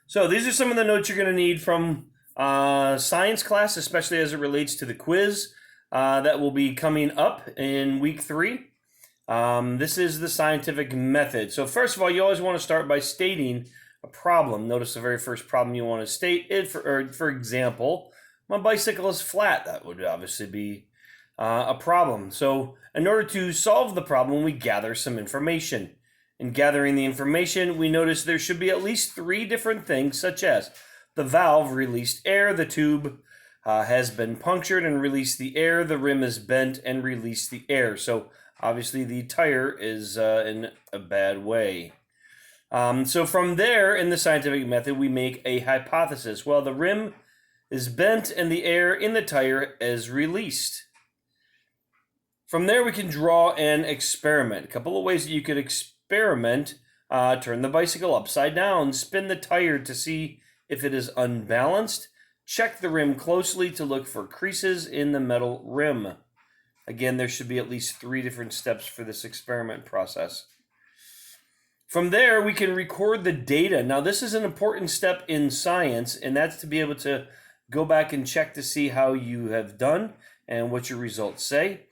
So these are some of the notes you're going to need from science class, especially as it relates to the quiz that will be coming up in week 3. This is the scientific method. So first of all, you always want to start by stating a problem. Notice the very first problem you want to state it. For example, my bicycle is flat. That would obviously be a problem. So in order to solve the problem, we gather some information. In gathering the information, we notice there should be at least 3 different things, such as the valve released air, the tube has been punctured and released the air, the rim is bent and released the air. So obviously the tire is in a bad way. So from there, in the scientific method, we make a hypothesis. Well, the rim is bent and the air in the tire is released. From there, we can draw an experiment. A couple of ways that you could experiment. Turn the bicycle upside down, spin the tire to see if it is unbalanced, check the rim closely to look for creases in the metal rim. Again, there should be at least 3 different steps for this experiment process. From there, we can record the data. Now, this is an important step in science, and that's to be able to go back and check to see how you have done and what your results say.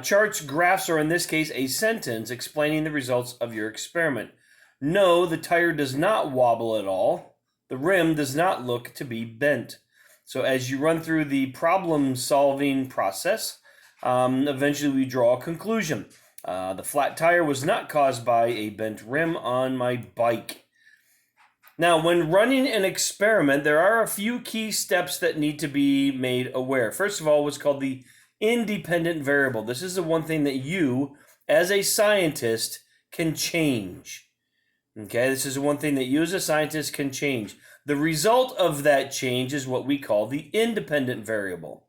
Charts, graphs, or in this case, a sentence explaining the results of your experiment. No, the tire does not wobble at all. The rim does not look to be bent. So as you run through the problem-solving process, eventually we draw a conclusion. The flat tire was not caused by a bent rim on my bike. Now, when running an experiment, there are a few key steps that need to be made aware. First of all, what's called the independent variable. This is the one thing that you, as a scientist, can change. Okay, this is the one thing that you as a scientist can change. The result of that change is what we call the independent variable.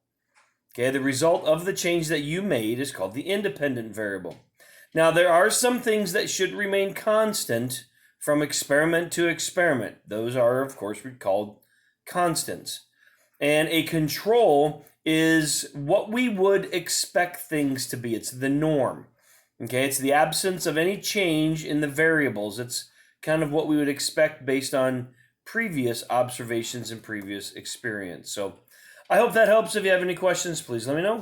Okay, the result of the change that you made is called the independent variable. Now, there are some things that should remain constant from experiment to experiment. Those are, of course, called constants. And a control is what we would expect things to be. It's the norm. Okay, it's the absence of any change in the variables. It's kind of what we would expect based on previous observations and previous experience. So I hope that helps. If you have any questions, please let me know.